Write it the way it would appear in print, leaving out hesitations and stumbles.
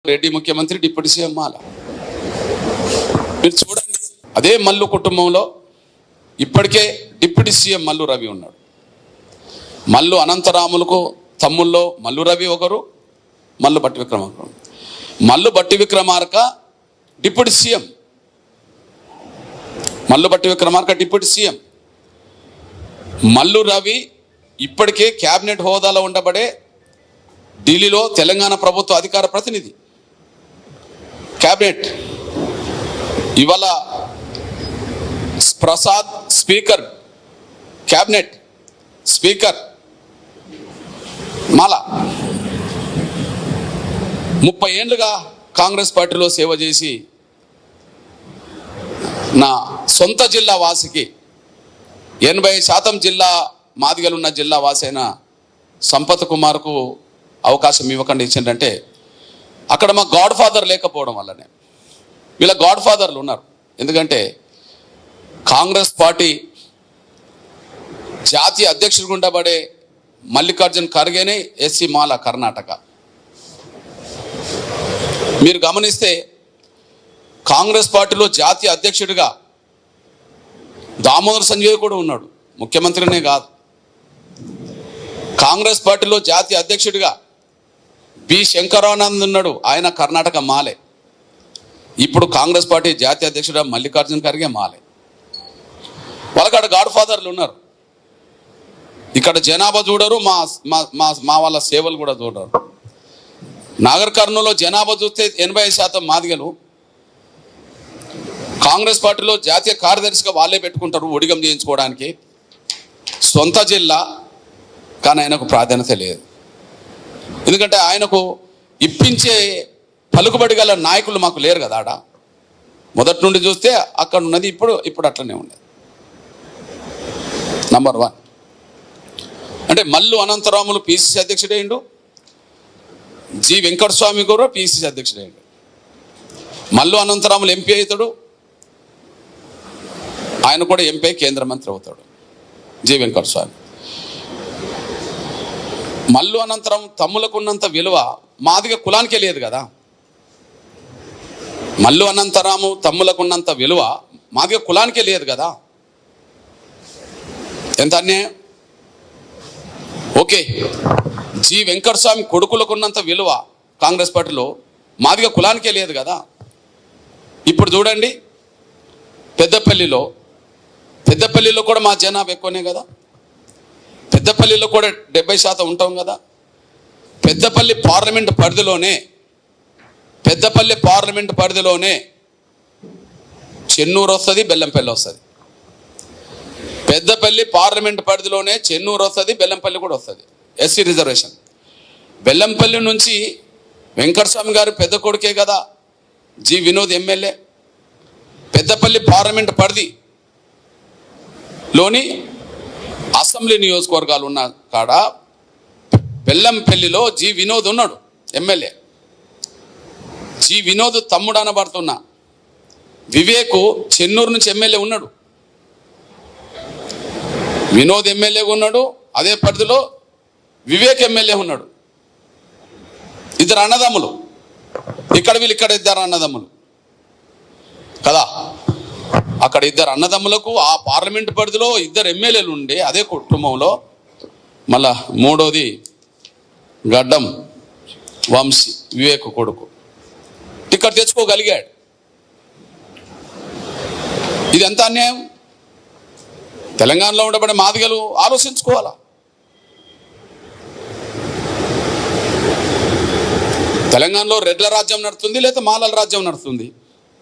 రెడ్డి ముఖ్యమంత్రి, deputy CM మాల. మీరు చూడండి, అదే మల్లు కుటుంబంలో ఇప్పటికే డిప్యూటీ సీఎం మల్లు రవి ఉన్నాడు. మల్లు అనంతరాములకు తమ్ముల్లో మల్లు రవి ఒకరు, మల్లు బట్టి విక్రమార్క. మల్లు బట్టి విక్రమార్క డిప్యూటీ సీఎం, మల్లు బట్టి విక్రమార్క డిప్యూటీ సీఎం. మల్లు రవి ఇప్పటికే క్యాబినెట్ హోదాలో ఉండబడే ఢిల్లీలో తెలంగాణ ప్రభుత్వ అధికార ప్రతినిధి. క్యాబినెట్ ఇవాళ ప్రసాద్ స్పీకర్, క్యాబినెట్ స్పీకర్ మాల. 30 ఏళ్ళుగా కాంగ్రెస్ పార్టీలో సేవ చేసి నా సొంత జిల్లా వాసికి 80% జిల్లా మాదిగలున్న జిల్లా వాసి అయిన సంపత్ కుమార్కు అవకాశం ఇవ్వకుండా ఇచ్చిందంటే అక్కడ మా గాడ్ ఫాదర్ లేకపోవడం వల్లనే. వీళ్ళ గాడ్ ఫాదర్లు ఉన్నారు. ఎందుకంటే కాంగ్రెస్ పార్టీ జాతీయ అధ్యక్షుడిగా ఉండబడే మల్లికార్జున్ ఖర్గేనే ఎస్సీ మాల కర్ణాటక. మీరు గమనిస్తే కాంగ్రెస్ పార్టీలో జాతీయ అధ్యక్షుడిగా దామోదర్ సంజయ్ కూడా ఉన్నాడు, ముఖ్యమంత్రినే కాదు. కాంగ్రెస్ పార్టీలో జాతీయ అధ్యక్షుడిగా బి శంకరానంద్ ఉన్నాడు, ఆయన కర్ణాటక మాలే. ఇప్పుడు కాంగ్రెస్ పార్టీ జాతీయ అధ్యక్షుడు మల్లికార్జున్ ఖర్గే మాలే. వాళ్ళకి అక్కడ గాడ్ ఫాదర్లు ఉన్నారు. ఇక్కడ జనాభా చూడరు, మా వాళ్ళ సేవలు కూడా చూడరు. నాగర్ కర్నూలులో జనాభా చూస్తే 85% మాదిగలు. కాంగ్రెస్ పార్టీలో జాతీయ కార్యదర్శిగా వాళ్ళే పెట్టుకుంటారు ఒడిగం చేయించుకోవడానికి. సొంత జిల్లా, కానీ ఆయనకు ప్రాధాన్యత లేదు. ఎందుకంటే ఆయనకు ఇప్పించే పలుకుబడి గల నాయకులు మాకు లేరు కదా. ఆడ మొదటి నుండి చూస్తే అక్కడ ఉన్నది ఇప్పుడు అట్లనే ఉన్నది. నంబర్ 1 అంటే మల్లు అనంతరాములు పిసిసి అధ్యక్షుడైండు, జి వెంకటస్వామి కూడా పిసిసి అధ్యక్షుడైండు. మల్లు అనంతరాములు ఎంపీ అవుతాడు, ఆయన కూడా ఎంపీ కేంద్ర మంత్రి అవుతాడు జి వెంకటస్వామి. మల్లు అనంతరం తమ్ములకు ఉన్నంత విలువ మాదిగ కులానికే లేదు కదా. మల్లు అనంతరాము తమ్ములకు ఉన్నంత విలువ మాదిగ కులానికే లేదు కదా. ఎంత అన్యాయం. ఓకే, జి వెంకటస్వామి కొడుకులకు ఉన్నంత విలువ కాంగ్రెస్ పార్టీలో మాదిగ కులానికే లేదు కదా. ఇప్పుడు చూడండి, పెద్దపల్లిలో కూడా మా జనాభా ఎక్కువనే కదా. పెద్దపల్లిలో కూడా 70% ఉంటాం కదా. పెద్దపల్లి పార్లమెంట్ పరిధిలోనే చెన్నూరు వస్తుంది, బెల్లంపల్లి వస్తుంది. పెద్దపల్లి పార్లమెంట్ పరిధిలోనే చెన్నూరు వస్తుంది, బెల్లంపల్లి కూడా వస్తుంది, ఎస్సీ రిజర్వేషన్. బెల్లంపల్లి నుంచి వెంకటస్వామి గారు పెద్ద కొడుకే కదా G Vinod MLA. Peddapalli parliament పరిధిలోని అసెంబ్లీ నియోజకవర్గాలు ఉన్న కాడ బెల్లంపల్లిలో జి వినోద్ ఉన్నాడు ఎమ్మెల్యే. జి వినోద్ తమ్ముడు అనబడుతున్న వివేక్ చెన్నూరు నుంచి ఎమ్మెల్యే ఉన్నాడు. వినోద్ ఎమ్మెల్యేగా ఉన్నాడు, అదే పరిధిలో వివేక్ ఎమ్మెల్యే ఉన్నాడు. ఇద్దరు అన్నదమ్ములు. ఇక్కడ ఇద్దరు అన్నదమ్ములు కదా. అక్కడ ఇద్దరు అన్నదమ్ములకు ఆ పార్లమెంట్ పరిధిలో 2 ఎమ్మెల్యేలు ఉండే అదే కుటుంబంలో మళ్ళా మూడోది గడ్డం వంశీ వివేక్ కొడుకు టికెట్ తెచ్చుకోగలిగాడు. ఇది ఎంత అన్యాయం. తెలంగాణలో ఉండబడే మాదిగలు ఆలోచించుకోవాలా. తెలంగాణలో రెడ్ల రాజ్యం నడుస్తుంది, లేదా మాలల రాజ్యం నడుస్తుంది.